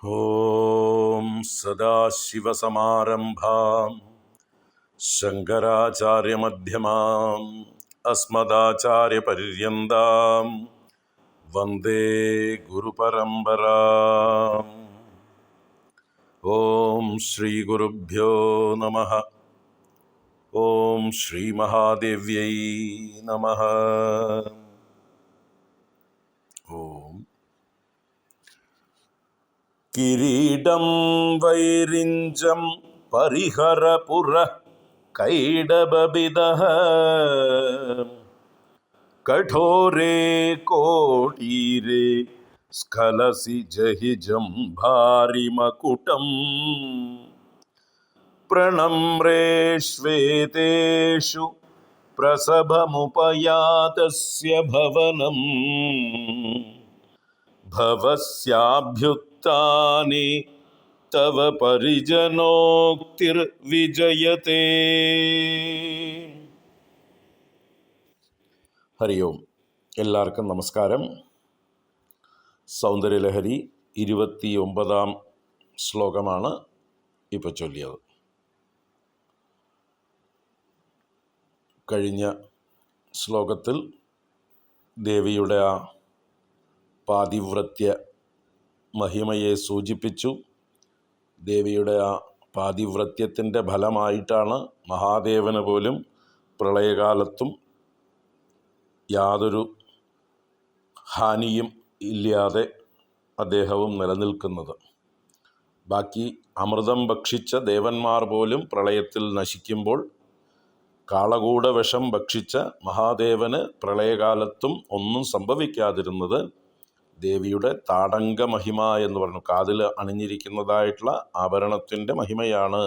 ഓം സദാശിവസമാരംഭാം ശങ്കരാചാര്യമധ്യമാം അസ്മദാചാര്യപര്യന്താം വന്ദേ ഗുരുപരമ്പരാം. ഓം ശ്രീ ഗുരുഭ്യോ നമഃ. ഓം ശ്രീ മഹാദേവ്യൈ നമഃ. ഓം കിരീടം വൈരിഞ്ചം പരിഹരപുര കൈഡബിദഃ കഠോരേ കോടീരേ സ്ഖലസി ജഹിജം ഭാരിമകുടം പ്രണമ്രേ ശ്വേതേഷു പ്രസഭമുപയാതസ്യ ഭവനം ഭവസ്യാഭ്യുത്ഥാനെ തവ പരിജനോക്തിർവിജയതേ. ഹരി ഓം. എല്ലാവർക്കും നമസ്കാരം. സൗന്ദര്യലഹരി 29 ശ്ലോകമാണ് ഇപ്പോൾ ചൊല്ലിയത്. കഴിഞ്ഞ ശ്ലോകത്തിൽ ദേവിയുടെ ആ പാതിവ്രത്യ മഹിമയെ സൂചിപ്പിച്ചു. ദേവിയുടെ ആ പാതിവ്രത്യത്തിൻ്റെ ഫലമായിട്ടാണ് മഹാദേവന് പോലും പ്രളയകാലത്തും യാതൊരു ഹാനിയും ഇല്ലാതെ അദ്ദേഹവും നിലനിൽക്കുന്നത്. ബാക്കി അമൃതം ഭക്ഷിച്ച ദേവന്മാർ പോലും പ്രളയത്തിൽ നശിക്കുമ്പോൾ കാളകൂട വിഷം ഭക്ഷിച്ച മഹാദേവന് പ്രളയകാലത്തും ഒന്നും സംഭവിക്കാതിരുന്നത് ദേവിയുടെ താടങ്ക മഹിമ എന്ന് പറഞ്ഞു. കാതിൽ അണിഞ്ഞിരിക്കുന്നതായിട്ടുള്ള ആഭരണത്തിൻ്റെ മഹിമയാണ്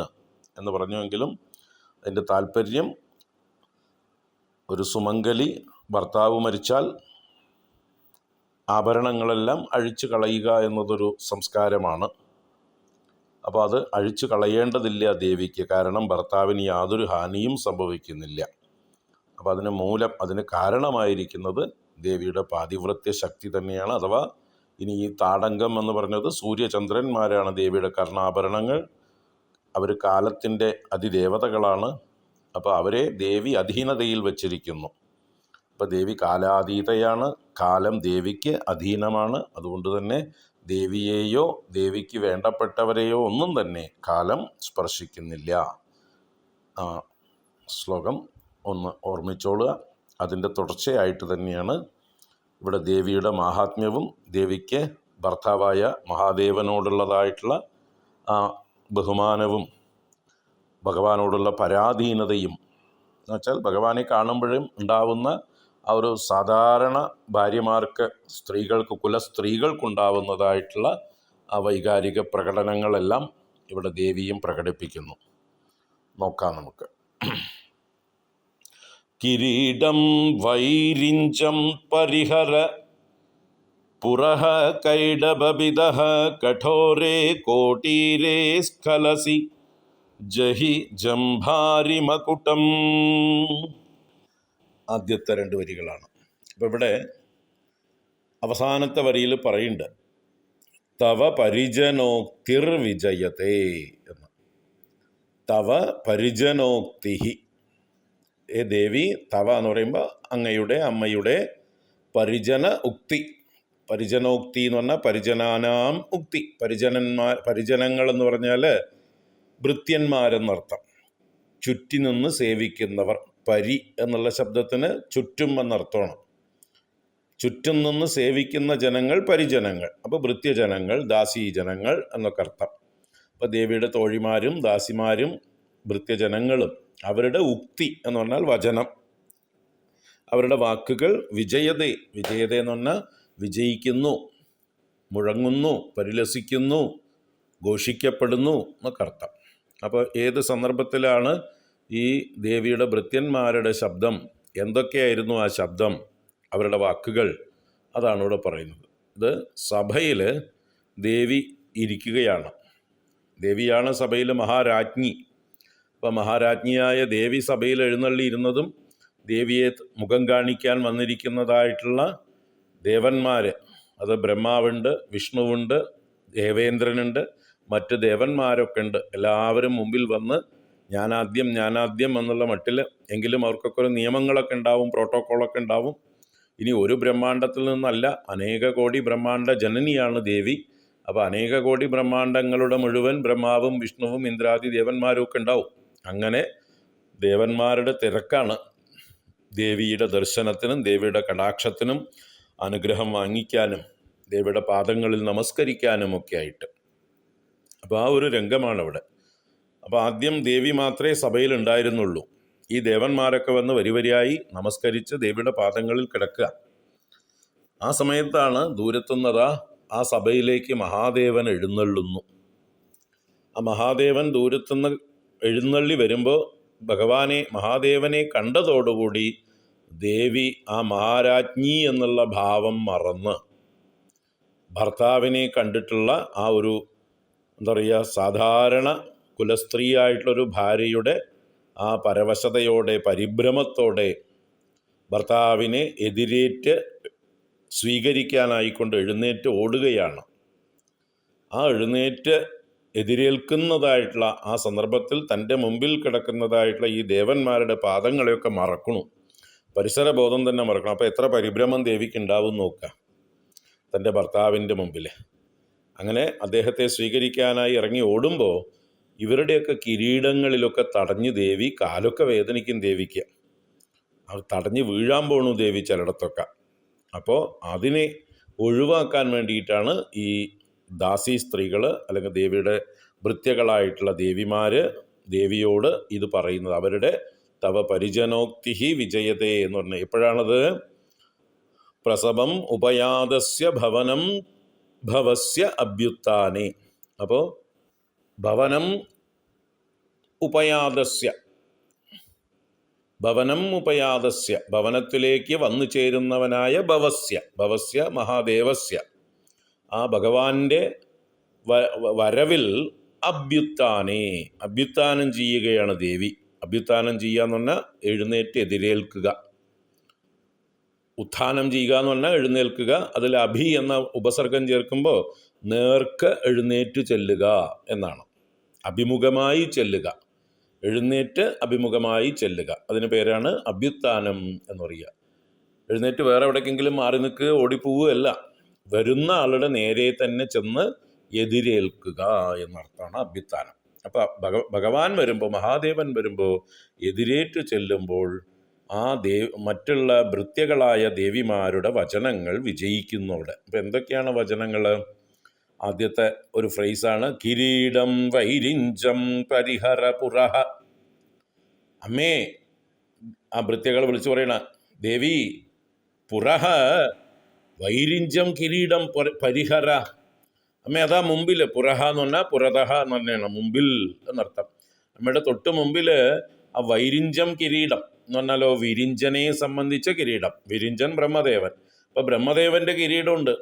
എന്ന് പറഞ്ഞുവെങ്കിലും അതിൻ്റെ താല്പര്യം ഒരു സുമംഗലി ഭർത്താവ് മരിച്ചാൽ ആഭരണങ്ങളെല്ലാം അഴിച്ചു കളയുക എന്നതൊരു സംസ്കാരമാണ്. അപ്പോൾ അത് അഴിച്ചു കളയേണ്ടതില്ല ദേവിക്ക്, കാരണം ഭർത്താവിന് യാതൊരു ഹാനിയും സംഭവിക്കുന്നില്ല. അപ്പോൾ അതിന് കാരണമായിരിക്കുന്നത് ദേവിയുടെ പാതിവ്രത്യ ശക്തി തന്നെയാണ്. അഥവാ ഇനി ഈ താടങ്കം എന്ന് പറഞ്ഞത് സൂര്യചന്ദ്രന്മാരാണ് ദേവിയുടെ കർണാഭരണങ്ങൾ. അവർ കാലത്തിൻ്റെ അതിദേവതകളാണ്. അപ്പോൾ അവരെ ദേവി അധീനതയിൽ വച്ചിരിക്കുന്നു. അപ്പോൾ ദേവി കാലാതീതയാണ്, കാലം ദേവിക്ക് അധീനമാണ്. അതുകൊണ്ട് തന്നെ ദേവിയെയോ ദേവിക്ക് വേണ്ടപ്പെട്ടവരെയോ ഒന്നും തന്നെ കാലം സ്പർശിക്കുന്നില്ല. ശ്ലോകം ഒന്ന് ഓർമ്മിച്ചോളുക. അതിൻ്റെ തുടർച്ചയായിട്ട് തന്നെയാണ് ഇവിടെ ദേവിയുടെ മാഹാത്മ്യവും ദേവിക്ക് ഭർത്താവായ മഹാദേവനോടുള്ളതായിട്ടുള്ള ആ ബഹുമാനവും ഭഗവാനോടുള്ള പരാധീനതയും. എന്നുവെച്ചാൽ ഭഗവാനെ കാണുമ്പോഴും ഉണ്ടാവുന്ന ആ ഒരു സാധാരണ ഭാര്യമാർക്ക്, കുലസ്ത്രീകൾക്കുണ്ടാവുന്നതായിട്ടുള്ള ആ വൈകാരിക പ്രകടനങ്ങളെല്ലാം ഇവിടെ ദേവിയും പ്രകടിപ്പിക്കുന്നു. നോക്കാം നമുക്ക്. കിരീടം വൈരിഞ്ചം പരിഹര പുരഃ കൈഡബിദഃ കഠോരേ കോടീരേ സ്ഖലസി ജഹി ജംഭാരിമകുടം. ആദ്യത്തെ 2 വരികളാണ്. അപ്പോൾ ഇവിടെ അവസാനത്തെ വരിയിൽ പറയുന്നുണ്ട് തവ പരിജനോക്തിർ വിജയതേ എന്ന്. തവ പരിജനോക്തി. ദേവി തവ എന്ന് പറയുമ്പോൾ അങ്ങയുടെ, അമ്മയുടെ പരിജന ഉക്തി. പരിജനോക്തി എന്ന് പറഞ്ഞാൽ പരിജനാനാം ഉക്തി. പരിജനങ്ങൾ എന്ന് പറഞ്ഞാൽ ഭൃത്യന്മാരെന്നർത്ഥം. ചുറ്റി നിന്ന് സേവിക്കുന്നവർ. പരി എന്നുള്ള ശബ്ദത്തിന് ചുറ്റും എന്നർത്ഥമാണ്. ചുറ്റും നിന്ന് സേവിക്കുന്ന ജനങ്ങൾ പരിജനങ്ങൾ. അപ്പോൾ ഭൃത്യജനങ്ങൾ, ദാസീജനങ്ങൾ എന്നൊക്കെ അർത്ഥം. അപ്പോൾ ദേവിയുടെ തോഴിമാരും ദാസിമാരും ഭൃത്യജനങ്ങളും അവരുടെ ഉക്തി എന്ന് പറഞ്ഞാൽ വചനം, അവരുടെ വാക്കുകൾ വിജയതേ. വിജയതേ എന്ന് പറഞ്ഞാൽ വിജയിക്കുന്നു, മുഴങ്ങുന്നു, പരിലസിക്കുന്നു, ഘോഷിക്കപ്പെടുന്നു എന്നൊക്കെ അർത്ഥം. അപ്പോൾ ഏത് സന്ദർഭത്തിലാണ് ഈ ദേവിയുടെ ഭൃത്യന്മാരുടെ ശബ്ദം, എന്തൊക്കെയായിരുന്നു ആ ശബ്ദം, അവരുടെ വാക്കുകൾ, അതാണ് ഇവിടെ പറയുന്നത്. ഇത് സഭയിൽ ദേവി ഇരിക്കുകയാണ്. ദേവിയാണ് സഭയിൽ മഹാരാജ്ഞി. അപ്പോൾ മഹാരാജ്ഞിയായ ദേവി സഭയിൽ എഴുന്നള്ളിയിരുന്നതും ദേവിയെ മുഖം കാണിക്കാൻ വന്നിരിക്കുന്നതായിട്ടുള്ള ദേവന്മാർ, അത് ബ്രഹ്മാവുണ്ട്, വിഷ്ണുവുണ്ട്, ദേവേന്ദ്രനുണ്ട്, മറ്റ് ദേവന്മാരൊക്കെ ഉണ്ട്. എല്ലാവരും മുമ്പിൽ വന്ന് ഞാനാദ്യം എന്നുള്ള മട്ടിൽ, എങ്കിലും അവർക്കൊക്കെ ഒരു നിയമങ്ങളൊക്കെ ഉണ്ടാവും, പ്രോട്ടോക്കോളൊക്കെ ഉണ്ടാവും. ഇനി ഒരു ബ്രഹ്മാണ്ടത്തിൽ നിന്നല്ല, അനേക കോടി ബ്രഹ്മാണ്ട ജനനിയാണ് ദേവി. അപ്പോൾ അനേക കോടി ബ്രഹ്മാണ്ടങ്ങളുടെ മുഴുവൻ ബ്രഹ്മാവും വിഷ്ണുവും ഇന്ദ്രാദി ദേവന്മാരും ഒക്കെ ഉണ്ടാവും. അങ്ങനെ ദേവന്മാരുടെ തിരക്കാണ് ദേവിയുടെ ദർശനത്തിനും ദേവിയുടെ കടാക്ഷത്തിനും അനുഗ്രഹം വാങ്ങിക്കാനും ദേവിയുടെ പാദങ്ങളിൽ നമസ്കരിക്കാനും ഒക്കെ ആയിട്ട്. അപ്പോൾ ആ ഒരു രംഗമാണ് അവിടെ. അപ്പോൾ ആദ്യം ദേവി മാത്രമേ സഭയിൽ ഉണ്ടായിരുന്നുള്ളൂ. ഈ ദേവന്മാരൊക്കെ വന്ന് വരിവരിയായി നമസ്കരിച്ച് ദേവിയുടെ പാദങ്ങളിൽ കിടക്കുക. ആ സമയത്താണ് ദൂരത്തുന്നതാ ആ സഭയിലേക്ക് മഹാദേവൻ എഴുന്നള്ളുന്നു. ആ മഹാദേവൻ ദൂരത്തുനിന്ന് എഴുന്നള്ളി വരുമ്പോൾ മഹാദേവനെ കണ്ടതോടുകൂടി ദേവി ആ മഹാരാജ്ഞി എന്നുള്ള ഭാവം മറന്ന് ഭർത്താവിനെ കണ്ടിട്ടുള്ള ആ ഒരു എന്താ പറയുക, സാധാരണ കുലസ്ത്രീയായിട്ടുള്ളൊരു ഭാര്യയുടെ ആ പരവശതയോടെ പരിഭ്രമത്തോടെ ഭർത്താവിനെ എതിരേറ്റ് സ്വീകരിക്കാനായിക്കൊണ്ട് എഴുന്നേറ്റ് ഓടുകയാണ്. ആ എഴുന്നേറ്റ് എതിരേൽക്കുന്നതായിട്ടുള്ള ആ സന്ദർഭത്തിൽ തൻ്റെ മുമ്പിൽ കിടക്കുന്നതായിട്ടുള്ള ഈ ദേവന്മാരുടെ പാദങ്ങളെയൊക്കെ മറക്കണു, പരിസരബോധം തന്നെ മറക്കണം. അപ്പോൾ എത്ര പരിഭ്രമം ദേവിക്ക് ഉണ്ടാവും നോക്കുക തൻ്റെ ഭർത്താവിൻ്റെ മുമ്പിൽ. അങ്ങനെ അദ്ദേഹത്തെ സ്വീകരിക്കാനായി ഇറങ്ങി ഓടുമ്പോൾ ഇവരുടെയൊക്കെ കിരീടങ്ങളിലൊക്കെ തടഞ്ഞ് ദേവി, കാലൊക്കെ വേദനിക്കും ദേവിക്ക്, അത് തടഞ്ഞ് വീഴാൻ പോണു ദേവി ചിലയിടത്തൊക്കെ. അപ്പോൾ അതിനെ ഒഴിവാക്കാൻ വേണ്ടിയിട്ടാണ് ഈ ദാസി സ്ത്രീകൾ അല്ലെങ്കിൽ ദേവിയുടെ ഭൃത്യകളായിട്ടുള്ള ദേവിമാർ ദേവിയോട് ഇത് പറയുന്നത്. അവരുടെ തവ പരിജനോക്തി വിജയതേ എന്ന് പറഞ്ഞാൽ എപ്പോഴാണത്? പ്രസവം ഉപയാതസ്യ ഭവനം ഭവസ്യ അഭ്യുത്ഥാനെ. അപ്പോൾ ഭവനം ഉപയാതസ്യ ഭവനത്തിലേക്ക് വന്നു ചേരുന്നവനായ ഭവസ്യ മഹാദേവസ്യ, ആ ഭഗവാന്റെ വരവിൽ അഭ്യുത്ഥാനം ചെയ്യുകയാണ് ദേവി. അഭ്യുത്ഥാനം ചെയ്യുക എന്ന് പറഞ്ഞാൽ എഴുന്നേറ്റ് എതിരേൽക്കുക, ഉത്ഥാനം ചെയ്യുക എന്ന് പറഞ്ഞാൽ എഴുന്നേൽക്കുക. അതിൽ അഭി എന്ന ഉപസർഗം ചേർക്കുമ്പോൾ നേർക്ക് എഴുന്നേറ്റ് ചെല്ലുക എന്നാണ്. അഭിമുഖമായി ചെല്ലുക, എഴുന്നേറ്റ് അഭിമുഖമായി ചെല്ലുക, അതിന് പേരാണ് അഭ്യുത്ഥാനം എന്ന് പറയുക. എഴുന്നേറ്റ് വേറെ എവിടേക്കെങ്കിലും മാറി നിൽക്കുക, ഓടിപ്പോവുകയല്ല, വരുന്ന ആളുടെ നേരെ തന്നെ ചെന്ന് എതിരേൽക്കുക എന്നർത്ഥമാണ് അഭ്യുത്ഥാനം. അപ്പോൾ ഭഗവാൻ വരുമ്പോൾ, മഹാദേവൻ വരുമ്പോൾ എതിരേറ്റ് ചെല്ലുമ്പോൾ ആ മറ്റുള്ള ഭൃത്യകളായ ദേവിമാരുടെ വചനങ്ങൾ വിജയിക്കുന്നു അവിടെ. അപ്പോൾ എന്തൊക്കെയാണ് വചനങ്ങൾ? ആദ്യത്തെ ഒരു ഫ്രേസാണ് കിരീടം വൈരിഞ്ചം പരിഹര പുരഹ. അമ്മേ, ആ ഭൃത്യകൾ വിളിച്ചു പറയണ, ദേവി പുരഹ വൈരിഞ്ചം കിരീടം പരിഹര. അമ്മേ അതാ മുമ്പിൽ, പുരഹ എന്ന് പറഞ്ഞാൽ പുരതഹ എന്ന് തന്നെയാണ്, മുമ്പിൽ എന്നർത്ഥം. അമ്മയുടെ തൊട്ട് മുമ്പിൽ ആ വൈരിഞ്ചം കിരീടം എന്ന് പറഞ്ഞാലോ വിരിഞ്ചനെ സംബന്ധിച്ച കിരീടം. വിരിഞ്ചൻ ബ്രഹ്മദേവൻ. അപ്പോൾ ബ്രഹ്മദേവൻ്റെ കിരീടമുണ്ട്,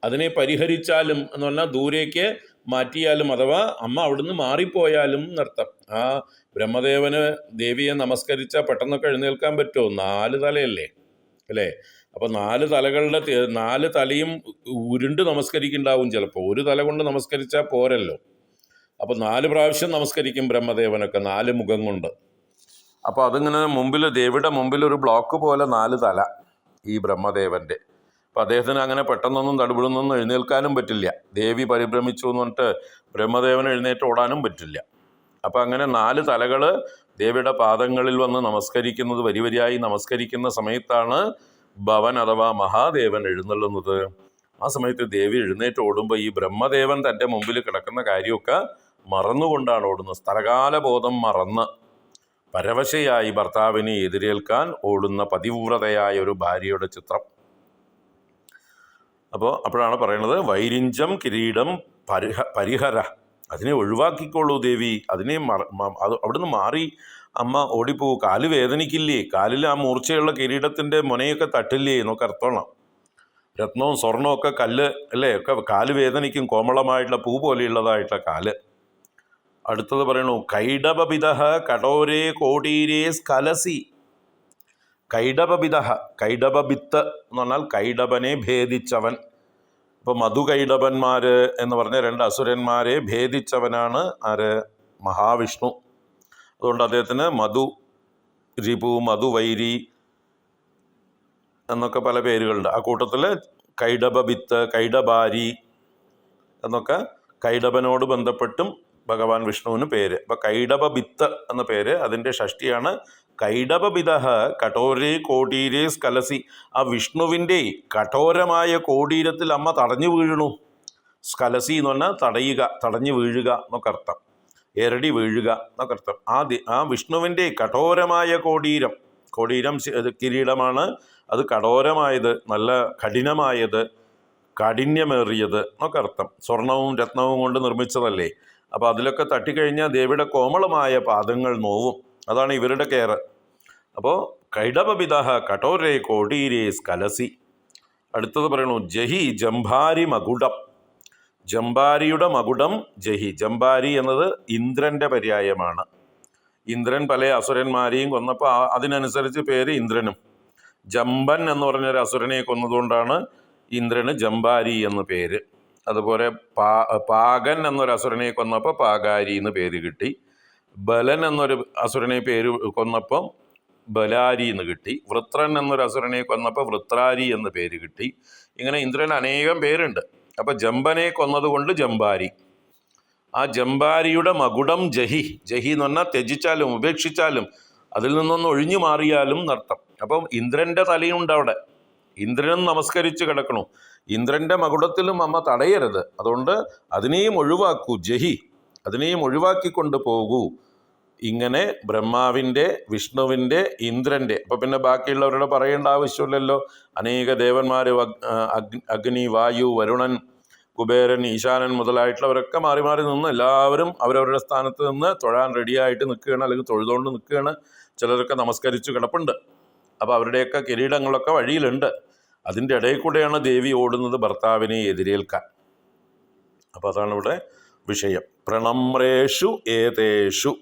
അതിനെ പരിഹരിച്ചാലും എന്ന് പറഞ്ഞാൽ ദൂരേക്ക് മാറ്റിയാലും അഥവാ അമ്മ അവിടുന്ന് മാറിപ്പോയാലും എന്നർത്ഥം. ആ ബ്രഹ്മദേവന് ദേവിയെ നമസ്കരിച്ചാൽ പെട്ടെന്നൊക്കെ എഴുന്നേൽക്കാൻ പറ്റുമോ? 4 തലയല്ലേ അല്ലേ? അപ്പോൾ 4 തലയും ഉരുണ്ട് നമസ്കരിക്കുന്നുണ്ടാവും ചിലപ്പോൾ. ഒരു തല കൊണ്ട് നമസ്കരിച്ചാൽ പോരല്ലോ. അപ്പോൾ 4 പ്രാവശ്യം നമസ്കരിക്കും ബ്രഹ്മദേവനൊക്കെ, 4 മുഖം കൊണ്ട്. അപ്പോൾ അതിങ്ങനെ മുമ്പിൽ, ദേവിയുടെ മുമ്പിൽ ഒരു ബ്ലോക്ക് പോലെ 4 തല ഈ ബ്രഹ്മദേവൻ്റെ. അപ്പോൾ അദ്ദേഹത്തിന് അങ്ങനെ പെട്ടെന്നൊന്നും തടുപിടുന്നൊന്നും എഴുന്നേൽക്കാനും പറ്റില്ല. ദേവി പരിഭ്രമിച്ചു എന്ന് പറഞ്ഞിട്ട് ബ്രഹ്മദേവന് എഴുന്നേറ്റ് ഓടാനും പറ്റില്ല. അപ്പോൾ അങ്ങനെ 4 തലകൾ ദേവിയുടെ പാദങ്ങളിൽ വന്ന് നമസ്കരിക്കുന്നത്, വരിവരിയായി നമസ്കരിക്കുന്ന സമയത്താണ് ഭവൻ അഥവാ മഹാദേവൻ എഴുന്നള്ളുന്നത്. ആ സമയത്ത് ദേവി എഴുന്നേറ്റ് ഓടുമ്പോൾ ഈ ബ്രഹ്മദേവൻ തൻ്റെ മുമ്പിൽ കിടക്കുന്ന കാര്യമൊക്കെ മറന്നുകൊണ്ടാണ് ഓടുന്നത്. സ്ഥലകാലബോധം മറന്ന് പരവശയായി ഭർത്താവിനെ എതിരേൽക്കാൻ ഓടുന്ന പതിവ്രതയായ ഒരു ഭാര്യയുടെ ചിത്രം. അപ്പോഴാണ് പറയുന്നത് വൈരിഞ്ചം കിരീടം പരിഹര, അതിനെ ഒഴിവാക്കിക്കോളൂ ദേവി, അതിനെ അവിടുന്ന് മാറി അമ്മ ഓടിപ്പോവും. കാല് വേദനിക്കില്ലേ? കാലിൽ ആ മൂർച്ചയുള്ള കിരീടത്തിൻ്റെ മുനയൊക്കെ തട്ടില്ലേ എന്നൊക്കെ അർത്ഥമാണ്. രത്നവും സ്വർണവും ഒക്കെ കല്ല് അല്ലേ, ഒക്കെ കാല് വേദനിക്കും, കോമളമായിട്ടുള്ള പൂ പോലെയുള്ളതായിട്ടുള്ള കാല്. അടുത്തത് പറയണു കൈഡബപിതഃ കടോരേ കോടീരേ സ്കലസി. കൈഡബപിതഃ, കൈഡബഭിത്ത് എന്ന് പറഞ്ഞാൽ കൈഡബനെ ഭേദിച്ചവൻ. ഇപ്പോൾ മധുകൈടഭന്മാർ എന്ന് പറഞ്ഞ 2 അസുരന്മാരെ ഭേദിച്ചവനാണ് ആര്? മഹാവിഷ്ണു. അതുകൊണ്ട് അദ്ദേഹത്തിന് മധു രിപു, മധുവൈരി എന്നൊക്കെ പല പേരുകളുണ്ട്. ആ കൂട്ടത്തിൽ കൈടഭഭിത്ത്, കൈടഭാരി എന്നൊക്കെ കൈടഭനോട് ബന്ധപ്പെട്ടും ഭഗവാൻ വിഷ്ണുവിന് പേര്. അപ്പം കൈടഭഭിത്ത് എന്ന പേര്, അതിൻ്റെ ഷഷ്ടിയാണ് കൈടഭഭിത കഠോരേ കോടീരേ സ്കലസി. ആ വിഷ്ണുവിൻ്റെ കഠോരമായ കോടീരത്തിൽ അമ്മ തടഞ്ഞു വീഴണു. സ്കലസി എന്ന് പറഞ്ഞാൽ തടയുക, തടഞ്ഞു വീഴുക എന്നൊക്കെ അർത്ഥം, എരടി വീഴുക എന്നൊക്കെ അർത്ഥം. ആ വിഷ്ണുവിൻ്റെ കഠോരമായ കോടീരം, കോടീരം കിരീടമാണ്, അത് കഠോരമായത്, നല്ല കഠിനമായത്, കാഠിന്യമേറിയത് എന്നൊക്കെ അർത്ഥം. സ്വർണവും രത്നവും കൊണ്ട് നിർമ്മിച്ചതല്ലേ. അപ്പോൾ അതിലൊക്കെ തട്ടിക്കഴിഞ്ഞാൽ ദേവിയുടെ കോമളമായ പാദങ്ങൾ നോവും. അതാണ് ഇവരുടെ കെയർ. അപ്പോൾ കൈടഭഭിത കഠോരേ കോടീരേ സ്കലസി. അടുത്തത് പറയണു ജഹി ജംഭാരി മകുടം. ജംഭാരിയുടെ മകുടം ജഹി. ജംഭാരി എന്നത് ഇന്ദ്രൻ്റെ പര്യായമാണ്. ഇന്ദ്രൻ പല അസുരന്മാരെയും കൊന്നപ്പോൾ അതിനനുസരിച്ച് പേര് ഇന്ദ്രനും. ജംബൻ എന്ന് പറഞ്ഞൊരു അസുരനെ കൊന്നതുകൊണ്ടാണ് ഇന്ദ്രന് ജംബാരി എന്ന് പേര്. അതുപോലെ പാകൻ എന്നൊരു അസുരനെ കൊന്നപ്പോൾ പാകാരി എന്ന് പേര് കിട്ടി. ബലൻ എന്നൊരു അസുരനെ കൊന്നപ്പം ബലാരി എന്ന് കിട്ടി. വൃത്രൻ എന്നൊരു അസുരനെ കൊന്നപ്പോൾ വൃത്രാരി എന്ന് പേര് കിട്ടി. ഇങ്ങനെ ഇന്ദ്രന് അനേകം പേരുണ്ട്. അപ്പം ജംബനെ കൊന്നതുകൊണ്ട് ജംബാരി. ആ ജംബാരിയുടെ മകുടം ജഹി. ജഹി എന്ന് പറഞ്ഞാൽ ത്യജിച്ചാലും ഉപേക്ഷിച്ചാലും അതിൽ നിന്നൊന്ന് ഒഴിഞ്ഞു മാറിയാലും എന്നർത്ഥം. അപ്പം ഇന്ദ്രൻ്റെ തലയുണ്ട് അവിടെ. ഇന്ദ്രനും നമസ്കരിച്ച് കിടക്കണു. ഇന്ദ്രൻ്റെ മകുടത്തിലും അമ്മ തടയരുത്. അതുകൊണ്ട് അതിനെയും ഒഴിവാക്കൂ. ജഹി, അതിനെയും ഒഴിവാക്കിക്കൊണ്ട് പോകൂ. ഇങ്ങനെ ബ്രഹ്മാവിൻ്റെ, വിഷ്ണുവിൻ്റെ, ഇന്ദ്രൻ്റെ, അപ്പം പിന്നെ ബാക്കിയുള്ളവരുടെ പറയേണ്ട ആവശ്യമില്ലല്ലോ. അനേക ദേവന്മാർ, അഗ്നി, വായു, വരുണൻ, കുബേരൻ, ഈശാനൻ മുതലായിട്ടുള്ളവരൊക്കെ മാറി മാറി നിന്ന് എല്ലാവരും അവരവരുടെ സ്ഥാനത്ത് നിന്ന് തൊഴാൻ റെഡിയായിട്ട് നിൽക്കുകയാണ്, അല്ലെങ്കിൽ തൊഴുതുകൊണ്ട് നിൽക്കുകയാണ്. ചിലരൊക്കെ നമസ്കരിച്ച് കിടപ്പുണ്ട്. അപ്പോൾ അവരുടെയൊക്കെ കിരീടങ്ങളൊക്കെ വഴിയിലുണ്ട്. അതിൻ്റെ ഇടയിൽ കൂടെയാണ് ദേവി ഓടുന്നത് ഭർത്താവിനെ എതിരേൽക്കാൻ. അപ്പോൾ അതാണ് ഇവിടെ വിഷയം. പ്രണമ്രേഷു ഏതേഷു.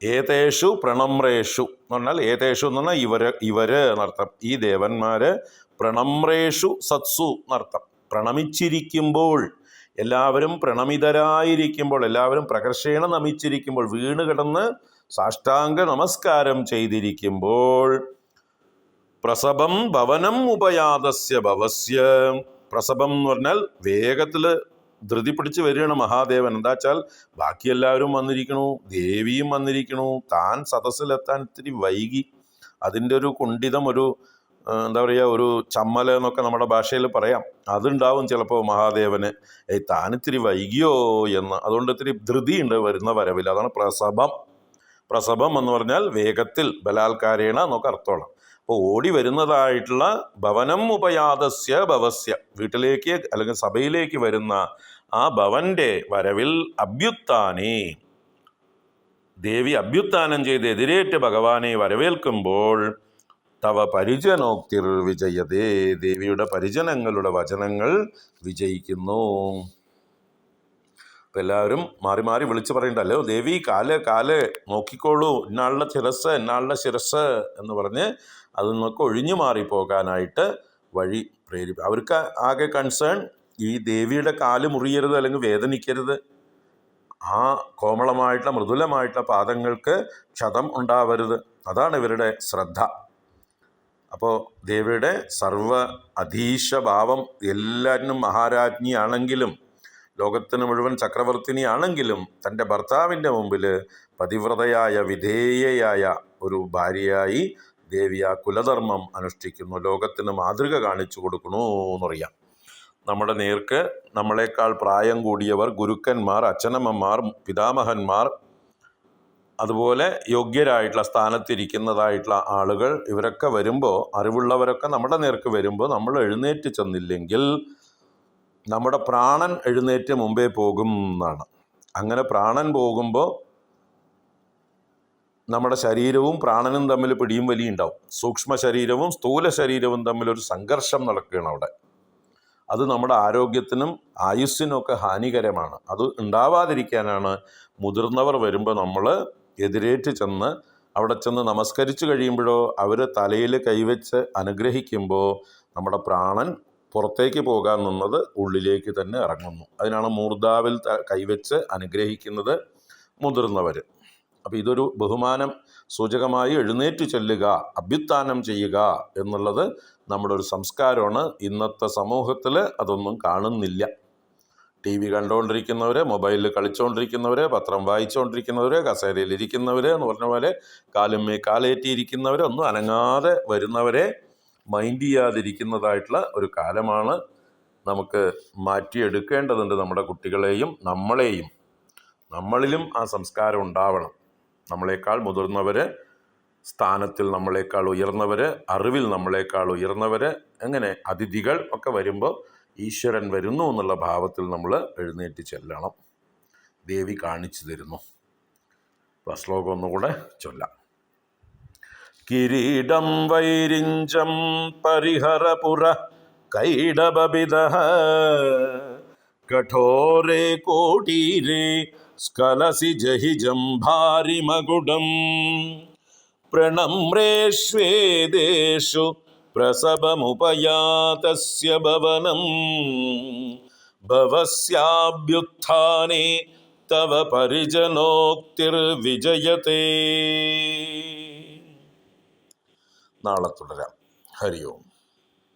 ഏതേഷു പ്രണമ്രേഷു എന്ന് പറഞ്ഞാൽ, ഏതേഷു എന്ന് പറഞ്ഞാൽ ഇവര് എന്നർത്ഥം. ഈ ദേവന്മാര് പ്രണമ്രേഷു സത്സു എന്നർത്ഥം. പ്രണമിച്ചിരിക്കുമ്പോൾ, എല്ലാവരും പ്രണമിതരായിരിക്കുമ്പോൾ, എല്ലാവരും പ്രകർഷേണ നമിച്ചിരിക്കുമ്പോൾ, വീണ് കിടന്ന് സാഷ്ടാംഗ നമസ്കാരം ചെയ്തിരിക്കുമ്പോൾ, പ്രസവം ഭവനം ഉപയാതസ്യ ഭവസ്യ. പ്രസവം എന്ന് പറഞ്ഞാൽ വേഗത്തിൽ ധൃതി പിടിച്ച് വരികയാണ് മഹാദേവൻ. എന്താ വെച്ചാൽ ബാക്കി എല്ലാവരും വന്നിരിക്കണു, ദേവിയും വന്നിരിക്കണു, താൻ സദസ്സിലെത്താൻ ഇത്തിരി വൈകി. അതിൻ്റെ ഒരു കുണ്ഠിതം, ഒരു എന്താ പറയുക, ഒരു ചമ്മൽ എന്നൊക്കെ നമ്മുടെ ഭാഷയിൽ പറയാം. അതുണ്ടാവും ചിലപ്പോൾ മഹാദേവന്. താനിത്തിരി വൈകിയോ എന്ന്. അതുകൊണ്ട് ഇത്തിരി ധൃതിയുണ്ട് വരുന്ന വരവിൽ. അതാണ് പ്രസവം. പ്രസവം എന്ന് പറഞ്ഞാൽ വേഗത്തിൽ, ബലാത്കാരേണ എന്നൊക്കെ അർത്ഥമാണ്. അപ്പോൾ ഓടി വരുന്നതായിട്ടുള്ള ഭവനം ഉപയാതസ്യ ഭവസ്യ, വീട്ടിലേക്ക് അല്ലെങ്കിൽ സഭയിലേക്ക് വരുന്ന ആ ഭവന്റെ വരവിൽ അഭ്യുത്ഥാനേ, ദേവി അഭ്യുത്ഥാനം ചെയ്ത് എതിരേറ്റ് ഭഗവാനെ വരവേൽക്കുമ്പോൾ തവ പരിജനോക്തിർ വിജയതേ, ദേവിയുടെ പരിജനങ്ങളുടെ വചനങ്ങൾ വിജയിക്കുന്നു. അപ്പം എല്ലാവരും മാറി മാറി വിളിച്ചു പറയണ്ടല്ലോ, ദേവി കാല് കാല് നോക്കിക്കോളൂ, ഇന്നാളുടെ ശിരസ് ഇന്നാളുടെ ശിരസ് എന്ന് പറഞ്ഞ് അതിൽ നിന്നൊക്കെ ഒഴിഞ്ഞു മാറിപ്പോകാനായിട്ട് വഴി പ്രേരിപ്പിക്കും. അവർക്ക് ആകെ കൺസേൺ ഈ ദേവിയുടെ കാല് മുറിയരുത്, അല്ലെങ്കിൽ വേദനിക്കരുത്. ആ കോമളമായിട്ടുള്ള മൃദുലമായിട്ടുള്ള പാദങ്ങൾക്ക് ക്ഷതം ഉണ്ടാവരുത്. അതാണ് ഇവരുടെ ശ്രദ്ധ. അപ്പോൾ ദേവിയുടെ സർവ അധീശഭാവം, എല്ലാറ്റിനും മഹാരാജ്ഞിയാണെങ്കിലും ലോകത്തിന് മുഴുവൻ ചക്രവർത്തിനിയാണെങ്കിലും തൻ്റെ ഭർത്താവിൻ്റെ മുമ്പിൽ പതിവ്രതയായ വിധേയയായ ഒരു ഭാര്യയായി ദേവി ആ കുലധർമ്മം അനുഷ്ഠിക്കുന്നു. ലോകത്തിന് മാതൃക കാണിച്ചു കൊടുക്കണു എന്നറിയാം. നമ്മുടെ നേർക്ക് നമ്മളെക്കാൾ പ്രായം കൂടിയവർ, ഗുരുക്കന്മാർ, അച്ഛനമ്മമാർ, പിതാമഹന്മാർ, അതുപോലെ യോഗ്യരായിട്ടുള്ള സ്ഥാനത്തിരിക്കുന്നതായിട്ടുള്ള ആളുകൾ, ഇവരൊക്കെ വരുമ്പോൾ, അറിവുള്ളവരൊക്കെ നമ്മുടെ നേർക്ക് വരുമ്പോൾ നമ്മൾ എഴുന്നേറ്റ് ചെന്നില്ലെങ്കിൽ നമ്മുടെ പ്രാണൻ എഴുന്നേറ്റ് മുമ്പേ പോകും എന്നാണ്. അങ്ങനെ പ്രാണൻ പോകുമ്പോൾ നമ്മുടെ ശരീരവും പ്രാണനും തമ്മിൽ പിടിയും വലിയും ഉണ്ടാവും. സൂക്ഷ്മ ശരീരവും സ്ഥൂല ശരീരവും തമ്മിലൊരു സംഘർഷം നടക്കുകയാണ് അവിടെ. അത് നമ്മുടെ ആരോഗ്യത്തിനും ആയുസ്സിനും ഒക്കെ ഹാനികരമാണ്. അത് ഉണ്ടാവാതിരിക്കാനാണ് മുതിർന്നവർ വരുമ്പോൾ നമ്മൾ എതിരേറ്റ് ചെന്ന് അവിടെ ചെന്ന് നമസ്കരിച്ച് കഴിയുമ്പോഴോ അവർ തലയിൽ കൈവച്ച് അനുഗ്രഹിക്കുമ്പോൾ നമ്മുടെ പ്രാണൻ പുറത്തേക്ക് പോകാൻ നിന്നത് ഉള്ളിലേക്ക് തന്നെ ഇറങ്ങുന്നു. അതിനാണ് മൂർധാവിൽ കൈവച്ച് അനുഗ്രഹിക്കുന്നത് മുതിർന്നവർ. അപ്പോൾ ഇതൊരു ബഹുമാനം സൂചകമായി എഴുന്നേറ്റ് ചെല്ലുക, അഭ്യുത്ഥാനം ചെയ്യുക എന്നുള്ളത് നമ്മുടെ ഒരു സംസ്കാരമാണ്. ഇന്നത്തെ സമൂഹത്തിൽ അതൊന്നും കാണുന്നില്ല. ടി വി കണ്ടുകൊണ്ടിരിക്കുന്നവർ, മൊബൈലിൽ കളിച്ചുകൊണ്ടിരിക്കുന്നവർ, പത്രം വായിച്ചുകൊണ്ടിരിക്കുന്നവർ, കസേരയിലിരിക്കുന്നവർ എന്ന് പറഞ്ഞ പോലെ കാലുമേ കാലേറ്റിയിരിക്കുന്നവർ, ഒന്നും അനങ്ങാതെ വരുന്നവരെ മൈൻഡ് ചെയ്യാതിരിക്കുന്നതായിട്ടുള്ള ഒരു കാലമാണ്. നമുക്ക് മാറ്റിയെടുക്കേണ്ടതുണ്ട് നമ്മുടെ കുട്ടികളെയും നമ്മളെയും. നമ്മളിലും ആ സംസ്കാരം ഉണ്ടാവണം. നമ്മളെക്കാൾ മുതിർന്നവർ, സ്ഥാനത്തിൽ നമ്മളെക്കാൾ ഉയർന്നവർ, അറിവിൽ നമ്മളെക്കാൾ ഉയർന്നവർ, അങ്ങനെ അതിഥികൾ ഒക്കെ വരുമ്പോൾ ഈശ്വരൻ വരുന്നു എന്നുള്ള ഭാവത്തിൽ നമ്മൾ എഴുന്നേറ്റ് ചെല്ലണം. ദേവി കാണിച്ചു തരുന്നു. അപ്പോൾ ശ്ലോകം ഒന്നുകൂടെ ചൊല്ലാം. കിരീടം വൈരിഞ്ചം പരിഹരപുര കൈഡബിദഃ കഠോരേ കോടീരേ സ്കലസി ജഹിജം ഭാരിമകുടം പ്രണമ്രേഷ്വേദേഷു പ്രസവമുപയാതസ്യ ഭവനം ഭവസ്യാഭ്യുത്ഥാനേ തവ പരിജനോക്തിർവിജയതേ. നാളെ തുടരാം. ഹരി ഓം.